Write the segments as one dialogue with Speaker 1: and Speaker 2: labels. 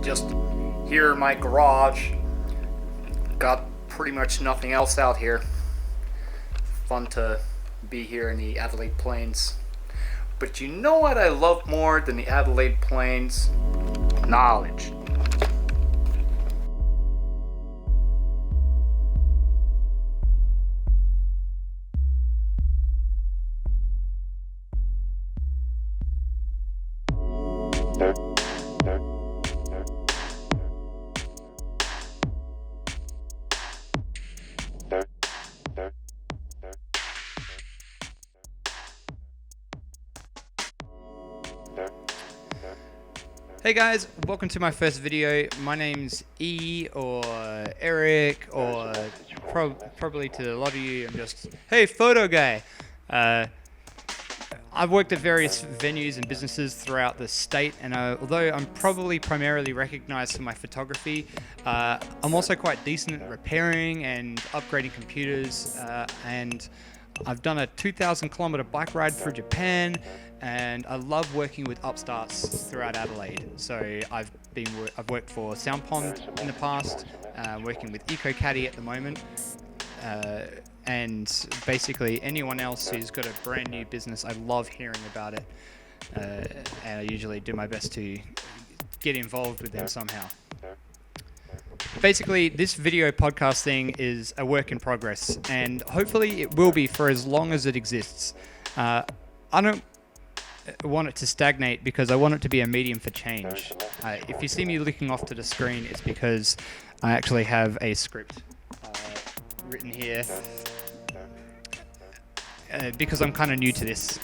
Speaker 1: just here in my garage. Got pretty much nothing else out here. Fun to be here in the Adelaide Plains. But you know what I love more than the Adelaide Plains? Knowledge. Hey guys, welcome to my first video. My name's E or Eric or probably to a lot of you I'm just, hey, photo guy. I've worked at various venues and businesses throughout the state, and although I'm probably primarily recognized for my photography, I'm also quite decent at repairing and upgrading computers, and I've done a 2,000 kilometer bike ride through Japan, and I love working with upstarts throughout Adelaide. So I've worked for Soundpond in the past, working with EcoCaddy at the moment, and basically anyone else who's got a brand new business, I love hearing about it, and I usually do my best to get involved with them somehow. Basically, this video podcast thing is a work in progress, and hopefully it will be for as long as it exists. I don't want it to stagnate because I want it to be a medium for change. If you see me looking off to the screen, it's because I actually have a script written here. Because I'm kind of new to this,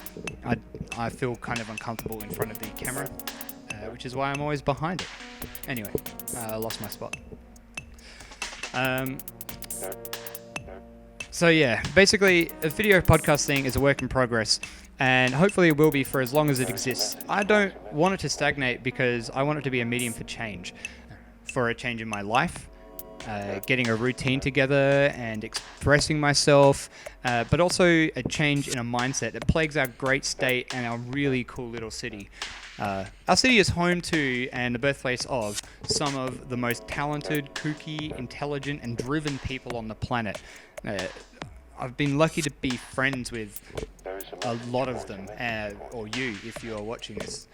Speaker 1: I feel kind of uncomfortable in front of the camera, which is why I'm always behind it. Anyway, I lost my spot. So yeah, basically a video podcast thing is a work in progress, and hopefully it will be for as long as it exists. I don't want it to stagnate because I want it to be a medium for change, for a change in my life, getting a routine together and expressing myself, but also a change in a mindset that plagues our great state and our really cool little city. Our city is home to and the birthplace of some of the most talented, kooky, intelligent, and driven people on the planet. I've been lucky to be friends with a lot of them, or you if you are watching this.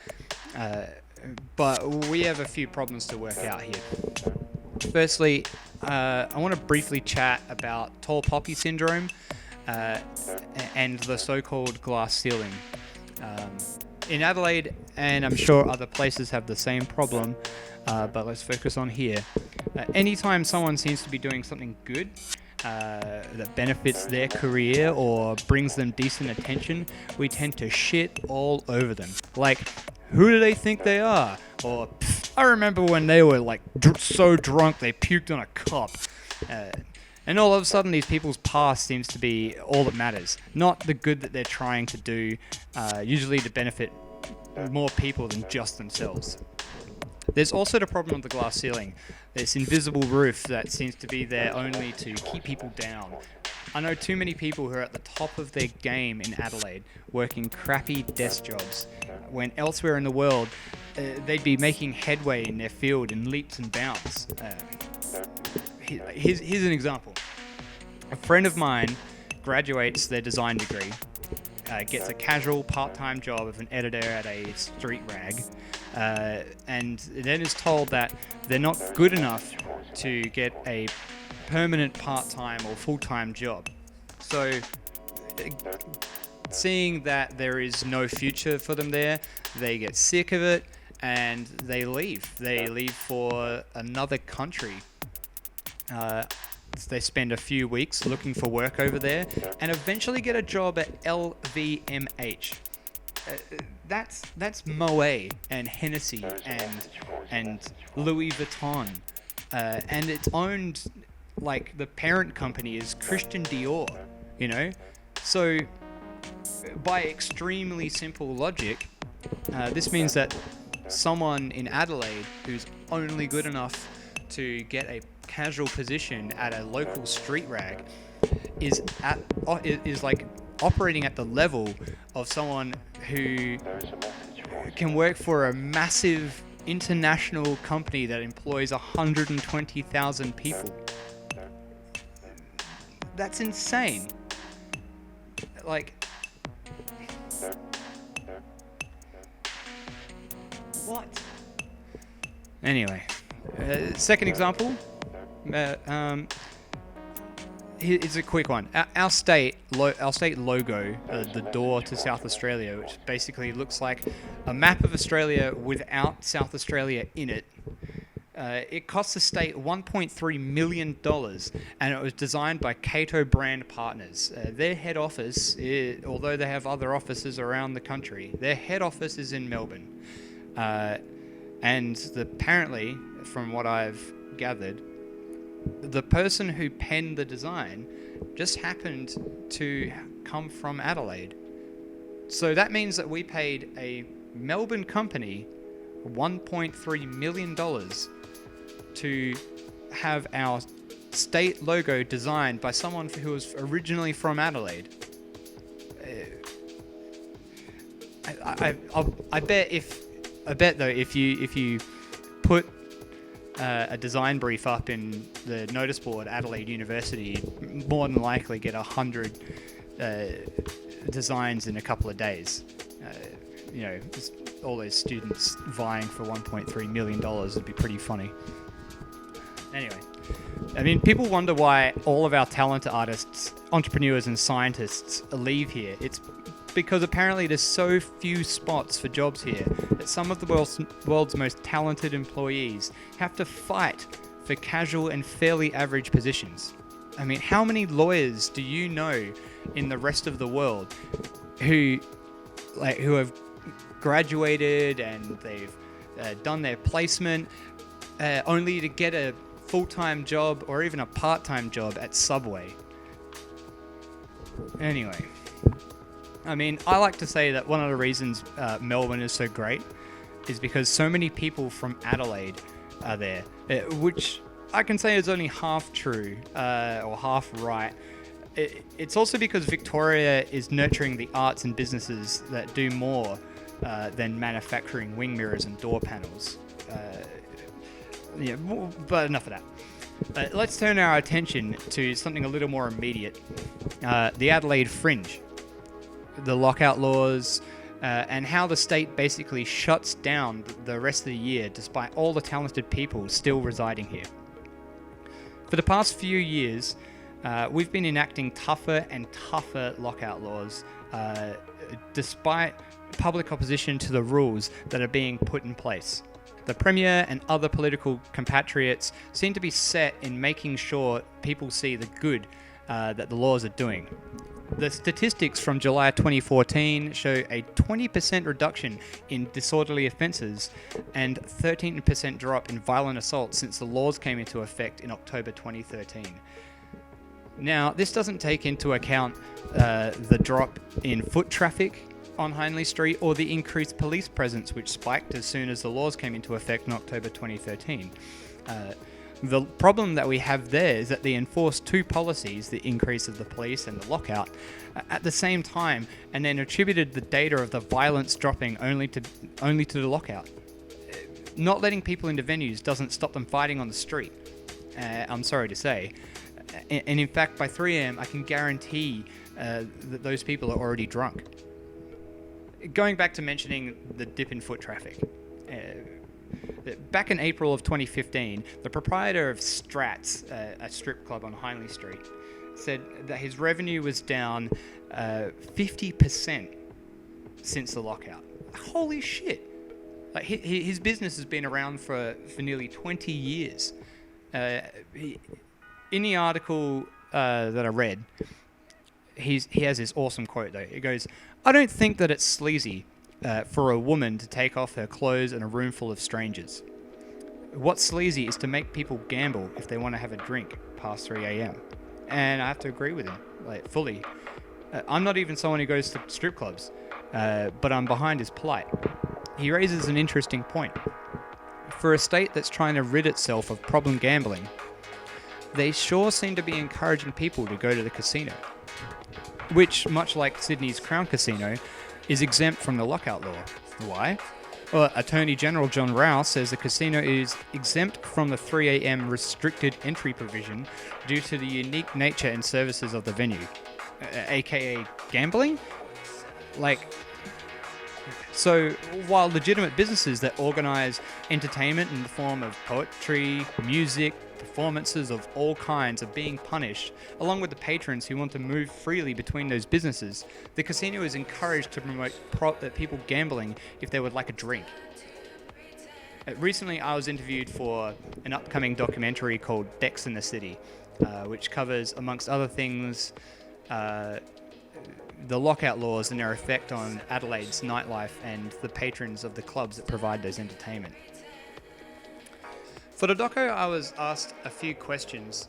Speaker 1: But we have a few problems to work out here. Firstly, I want to briefly chat about tall poppy syndrome and the so-called glass ceiling. In Adelaide, and I'm sure other places have the same problem, but let's focus on here. Anytime someone seems to be doing something good that benefits their career or brings them decent attention, we tend to shit all over them. Like, who do they think they are? Or, I remember when they were like so drunk they puked on a cup. And all of a sudden these people's past seems to be all that matters, not the good that they're trying to do, usually to benefit more people than just themselves. There's also the problem of the glass ceiling, this invisible roof that seems to be there only to keep people down. I know too many people who are at the top of their game in Adelaide, working crappy desk jobs, when elsewhere in the world they'd be making headway in their field in leaps and bounds. Here's an example. A friend of mine graduates their design degree, gets a casual part-time job of an editor at a street rag, and then is told that they're not good enough to get a permanent part-time or full-time job. So, seeing that there is no future for them there, they get sick of it and they leave. They leave for another country. They spend a few weeks looking for work over there and eventually get a job at LVMH. That's Moet and Hennessy and Louis Vuitton, and it's owned, like, the parent company is Christian Dior, you know. So by extremely simple logic, this means that someone in Adelaide who's only good enough to get a casual position at a local street rag is like operating at the level of someone who can work for a massive international company that employs 120,000 people. That's insane. Like, what? Anyway, second example. Here's a quick one. Our state logo, the door to South Australia, which basically looks like a map of Australia without South Australia in it. It cost the state $1.3 million, and it was designed by Cato Brand Partners. Their head office, although they have other offices around the country, their head office is in Melbourne. And apparently, from what I've gathered, the person who penned the design just happened to come from Adelaide. So that means that we paid a Melbourne company $1.3 million to have our state logo designed by someone who was originally from Adelaide. I bet though, if you put a design brief up in the notice board at Adelaide University, you'd more than likely get 100 designs in a couple of days. Just all those students vying for $1.3 million would be pretty funny. Anyway, I mean, people wonder why all of our talented artists, entrepreneurs and scientists leave here. It's because apparently there's so few spots for jobs here that some of the world's most talented employees have to fight for casual and fairly average positions. I mean, how many lawyers do you know in the rest of the world who have graduated and they've done their placement only to get a full-time job or even a part-time job at Subway? Anyway, I mean, I like to say that one of the reasons Melbourne is so great is because so many people from Adelaide are there, which I can say is only half true or half right. It's also because Victoria is nurturing the arts and businesses that do more than manufacturing wing mirrors and door panels. But enough of that. Let's turn our attention to something a little more immediate. The Adelaide Fringe, the lockout laws, and how the state basically shuts down the rest of the year despite all the talented people still residing here. For the past few years, we've been enacting tougher and tougher lockout laws despite public opposition to the rules that are being put in place. The Premier and other political compatriots seem to be set in making sure people see the good that the laws are doing. The statistics from July 2014 show a 20% reduction in disorderly offences and 13% drop in violent assault since the laws came into effect in October 2013. Now, this doesn't take into account the drop in foot traffic on Hindley Street or the increased police presence which spiked as soon as the laws came into effect in October 2013. The problem that we have there is that they enforce two policies, the increase of the police and the lockout, at the same time, and then attributed the data of the violence dropping only to the lockout. Not letting people into venues doesn't stop them fighting on the street, I'm sorry to say. And in fact, by 3 a.m, I can guarantee that those people are already drunk. Going back to mentioning the dip in foot traffic. Back in April of 2015, the proprietor of Strat's, a strip club on Hindley Street, said that his revenue was down 50% since the lockout. Holy shit! Like his business has been around for nearly 20 years. In the article that I read, he has this awesome quote though. It goes, "I don't think that it's sleazy for a woman to take off her clothes in a room full of strangers. What's sleazy is to make people gamble if they want to have a drink past 3 a.m. And I have to agree with him, like, fully. I'm not even someone who goes to strip clubs, but I'm behind his plight. He raises an interesting point. For a state that's trying to rid itself of problem gambling, they sure seem to be encouraging people to go to the casino, which, much like Sydney's Crown Casino, is exempt from the lockout law. Why? Well, Attorney General John Rao says the casino is exempt from the 3 a.m. restricted entry provision due to the unique nature and services of the venue, aka gambling. So while legitimate businesses that organize entertainment in the form of poetry, music, performances of all kinds are being punished, along with the patrons who want to move freely between those businesses, the casino is encouraged to promote people gambling if they would like a drink. Recently, I was interviewed for an upcoming documentary called Decks in the City, which covers, amongst other things, the lockout laws and their effect on Adelaide's nightlife and the patrons of the clubs that provide those entertainment. For the doco, I was asked a few questions,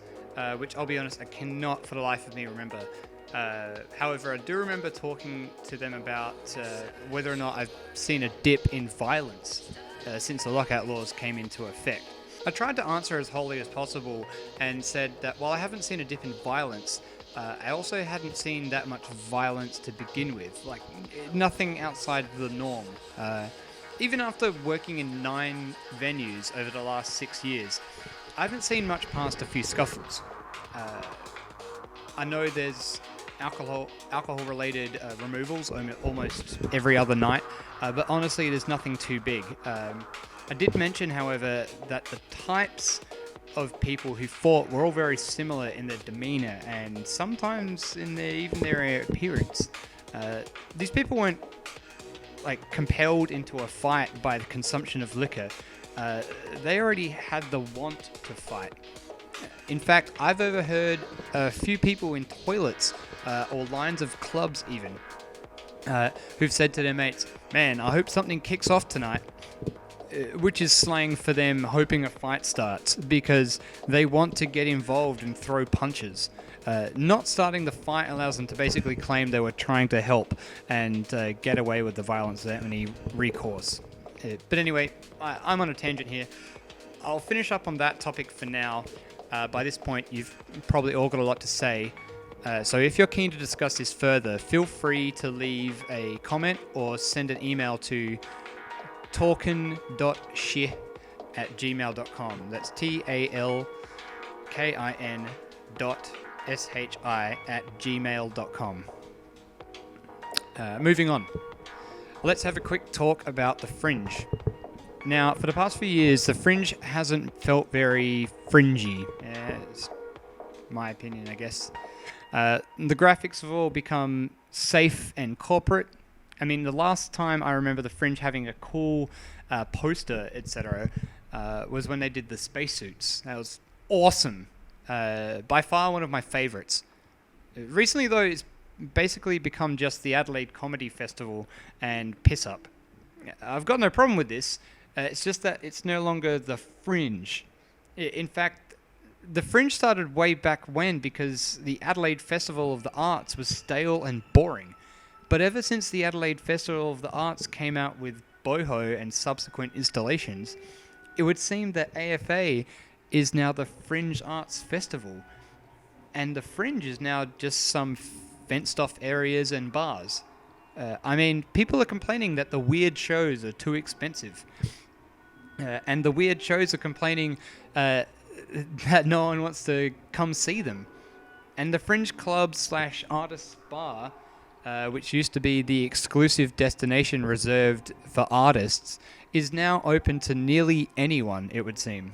Speaker 1: which I'll be honest, I cannot for the life of me remember. However, I do remember talking to them about whether or not I've seen a dip in violence since the lockout laws came into effect. I tried to answer as wholly as possible and said that while I haven't seen a dip in violence, I also hadn't seen that much violence to begin with, like nothing outside the norm. Even after working in 9 venues over the last 6 years, I haven't seen much past a few scuffles. I know there's alcohol-related removals almost every other night, but honestly, there's nothing too big. I did mention, however, that the types of people who fought were all very similar in their demeanor and sometimes in their appearance. These people weren't compelled into a fight by the consumption of liquor. They already had the want to fight. In fact, I've overheard a few people in toilets or lines of clubs even who've said to their mates, "Man, I hope something kicks off tonight," which is slang for them hoping a fight starts because they want to get involved and throw punches. Not starting the fight allows them to basically claim they were trying to help and get away with the violence without any recourse. But anyway, I'm on a tangent here. I'll finish up on that topic for now. By this point, you've probably all got a lot to say. So if you're keen to discuss this further, feel free to leave a comment or send an email to talkin.shi@gmail.com. That's talkin.shi@gmail.com. Moving on. Let's have a quick talk about the Fringe. Now, for the past few years, the Fringe hasn't felt very fringy. It's my opinion, I guess. The graphics have all become safe and corporate. I mean, the last time I remember the Fringe having a cool poster, etc., was when they did the spacesuits. That was awesome. By far one of my favorites. Recently, though, it's basically become just the Adelaide Comedy Festival and piss up. I've got no problem with this. It's just that it's no longer the Fringe. In fact, the Fringe started way back when because the Adelaide Festival of the Arts was stale and boring. But ever since the Adelaide Festival of the Arts came out with Boho and subsequent installations, it would seem that AFA is now the Fringe Arts Festival. And the Fringe is now just some fenced-off areas and bars. I mean, people are complaining that the weird shows are too expensive. And the weird shows are complaining that no one wants to come see them. And the Fringe Club / Artists Bar, which used to be the exclusive destination reserved for artists, is now open to nearly anyone, it would seem.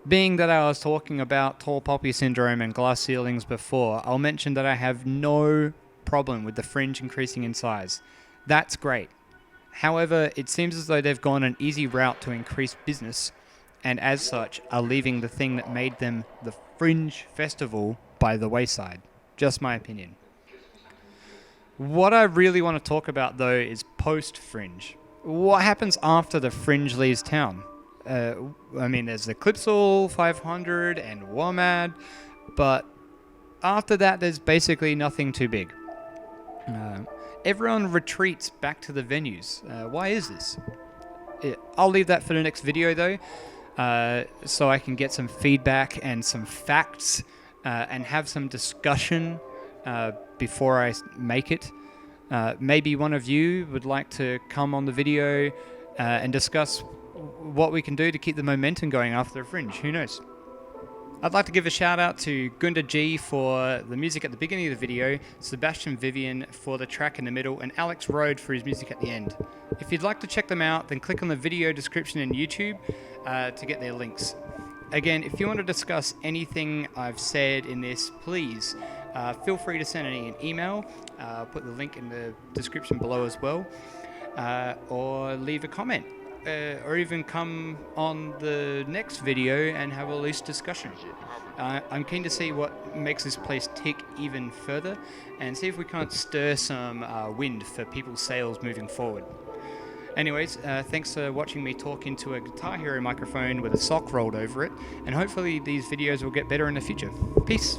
Speaker 1: Being that I was talking about tall poppy syndrome and glass ceilings before, I'll mention that I have no problem with the Fringe increasing in size. That's great. However, it seems as though they've gone an easy route to increase business, and as such are leaving the thing that made them the Fringe Festival by the wayside. Just my opinion. What I really want to talk about, though, is post-Fringe. What happens after the Fringe leaves town? I mean, there's the Clipsal 500 and WOMAD, but after that, there's basically nothing too big. Everyone retreats back to the venues. Why is this? I'll leave that for the next video, though, so I can get some feedback and some facts and have some discussion before I make it. Maybe one of you would like to come on the video and discuss what we can do to keep the momentum going after the Fringe. Who knows? I'd like to give a shout out to Gunda G for the music at the beginning of the video, Sebastian Vivian for the track in the middle, and Alex Rode for his music at the end. If you'd like to check them out, then click on the video description in YouTube to get their links. Again, if you want to discuss anything I've said in this, please feel free to send me an email. I'll put the link in the description below as well, or leave a comment. Or even come on the next video and have a loose discussion. I'm keen to see what makes this place tick even further and see if we can't stir some wind for people's sails moving forward. Anyways, thanks for watching me talk into a Guitar Hero microphone with a sock rolled over it, and hopefully these videos will get better in the future. Peace!